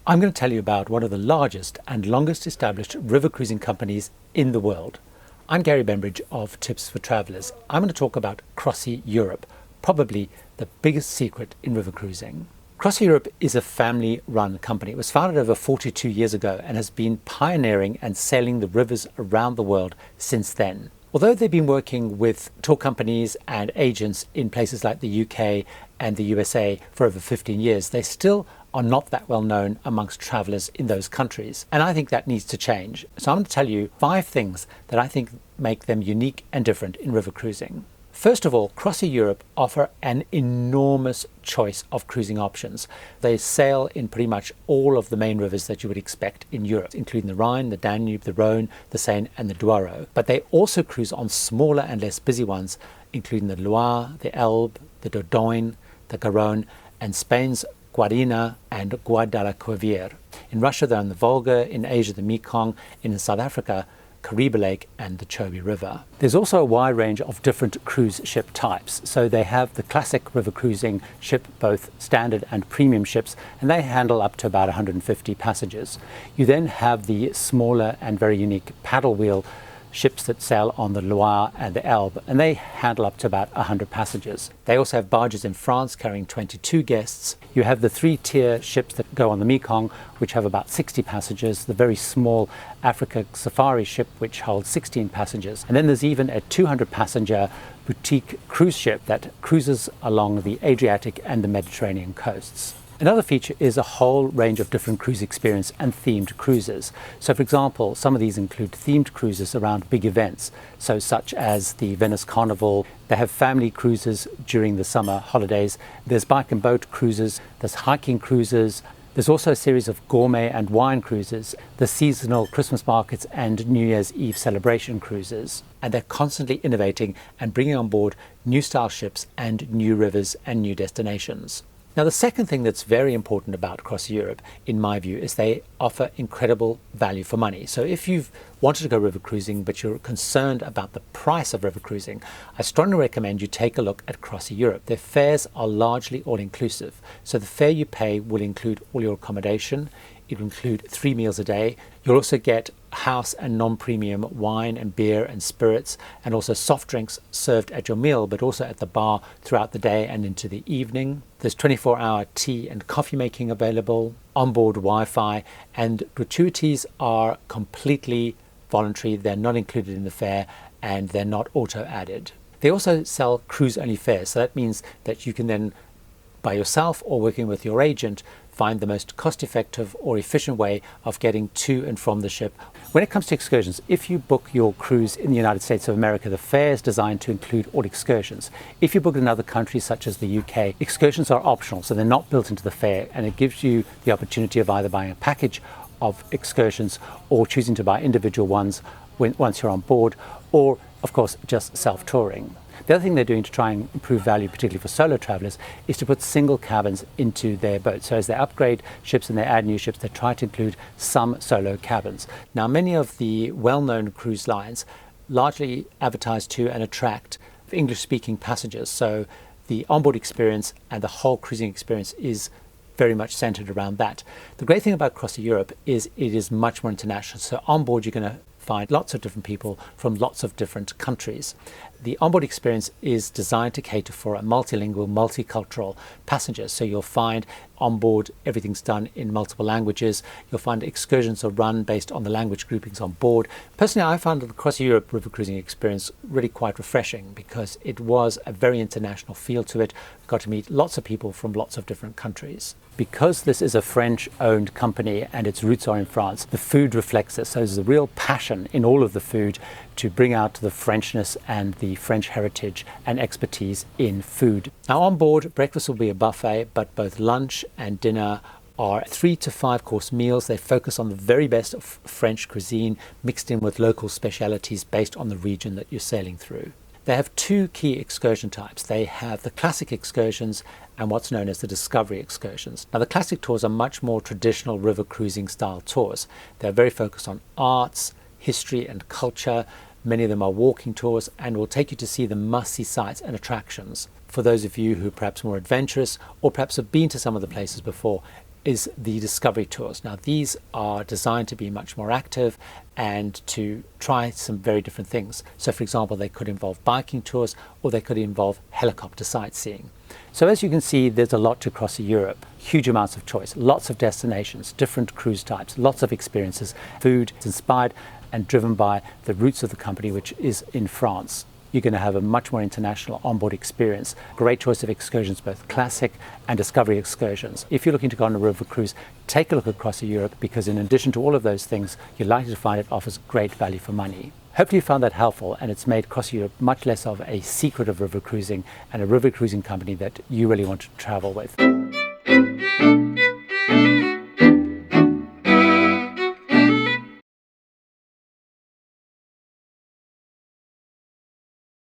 I'm going to tell you about one of the largest and longest established river cruising companies in the world. I'm Gary Bembridge of Tips for Travellers. I'm going to talk about CroisiEurope, probably the biggest secret in river cruising. CroisiEurope is a family-run company. It was founded over 42 years ago and has been pioneering and sailing the rivers around the world since then. Although they've been working with tour companies and agents in places like the UK and the USA for over 15 years, they still are not that well known amongst travellers in those countries. And I think that needs to change. So I'm going to tell you 5 things that I think make them unique and different in river cruising. First of all, CroisiEurope offer an enormous choice of cruising options. They sail in pretty much all of the main rivers that you would expect in Europe, including the Rhine, the Danube, the Rhone, the Seine and the Douro. But they also cruise on smaller and less busy ones, including the Loire, the Elbe, the Dordogne, the Garonne, and Spain's Guadiana and Guadalquivir. In Russia, they're on the Volga, in Asia, the Mekong, in South Africa, Kariba Lake and the Chobe River. There's also a wide range of different cruise ship types. So they have the classic river cruising ship, both standard and premium ships, and they handle up to about 150 passengers. You then have the smaller and very unique paddle wheel ships that sail on the Loire and the Elbe, and they handle up to about 100 passengers. They also have barges in France carrying 22 guests. You have the 3-tier ships that go on the Mekong, which have about 60 passengers, the very small Africa Safari ship, which holds 16 passengers. And then there's even a 200-passenger boutique cruise ship that cruises along the Adriatic and the Mediterranean coasts. Another feature is a whole range of different cruise experience and themed cruises. So for example, some of these include themed cruises around big events, so such as the Venice Carnival. They have family cruises during the summer holidays. There's bike and boat cruises, there's hiking cruises. There's also a series of gourmet and wine cruises, the seasonal Christmas markets and New Year's Eve celebration cruises. And they're constantly innovating and bringing on board new style ships and new rivers and new destinations. Now, the second thing that's very important about CroisiEurope, in my view, is they offer incredible value for money. So if you've wanted to go river cruising, but you're concerned about the price of river cruising, I strongly recommend you take a look at CroisiEurope. Their fares are largely all-inclusive. So the fare you pay will include all your accommodation. It will include 3 meals a day. You'll also get house and non-premium wine and beer and spirits, and also soft drinks served at your meal, but also at the bar throughout the day and into the evening. There's 24-hour tea and coffee making available, onboard Wi-Fi, and gratuities are completely voluntary. They're not included in the fare and they're not auto-added. They also sell cruise-only fares, so that means that you can then, by yourself or working with your agent, find the most cost-effective or efficient way of getting to and from the ship. When it comes to excursions, if you book your cruise in the United States of America, the fare is designed to include all excursions. If you book in another countries such as the UK, excursions are optional, so they're not built into the fare, and it gives you the opportunity of either buying a package of excursions or choosing to buy individual ones once you're on board, or of course just self-touring. The other thing they're doing to try and improve value, particularly for solo travelers, is to put single cabins into their boats. So as they upgrade ships and they add new ships, they try to include some solo cabins. Now, many of the well-known cruise lines largely advertise to and attract English-speaking passengers. So the onboard experience and the whole cruising experience is very much centered around that. The great thing about CroisiEurope is it is much more international. So on board, you're going to find lots of different people from lots of different countries. The onboard experience is designed to cater for a multilingual, multicultural passenger. So you'll find on board everything's done in multiple languages. You'll find excursions are run based on the language groupings on board. Personally, I found the CroisiEurope river cruising experience really quite refreshing because it was a very international feel to it. We got to meet lots of people from lots of different countries. Because this is a French-owned company and its roots are in France, the food reflects this. So there's a real passion in all of the food to bring out the Frenchness and the French heritage and expertise in food. Now on board, breakfast will be a buffet, but both lunch and dinner are 3 to 5 course meals. They focus on the very best of French cuisine mixed in with local specialities based on the region that you're sailing through. They have 2 key excursion types. They have the classic excursions and what's known as the discovery excursions. Now the classic tours are much more traditional river cruising style tours. They're very focused on arts, history and culture. Many of them are walking tours and will take you to see the must-see sites and attractions. For those of you who are perhaps more adventurous or perhaps have been to some of the places before, is the discovery tours. Now these are designed to be much more active and to try some very different things. So for example, they could involve biking tours or they could involve helicopter sightseeing. So as you can see, there's a lot to CroisiEurope. Huge amounts of choice, lots of destinations, different cruise types, lots of experiences. Food is inspired and driven by the roots of the company, which is in France. You're going to have a much more international onboard experience. Great choice of excursions, both classic and discovery excursions. If you're looking to go on a river cruise, take a look at CroisiEurope, because in addition to all of those things, you're likely to find it offers great value for money. Hopefully you found that helpful, and it's made CroisiEurope much less of a secret of river cruising and a river cruising company that you really want to travel with.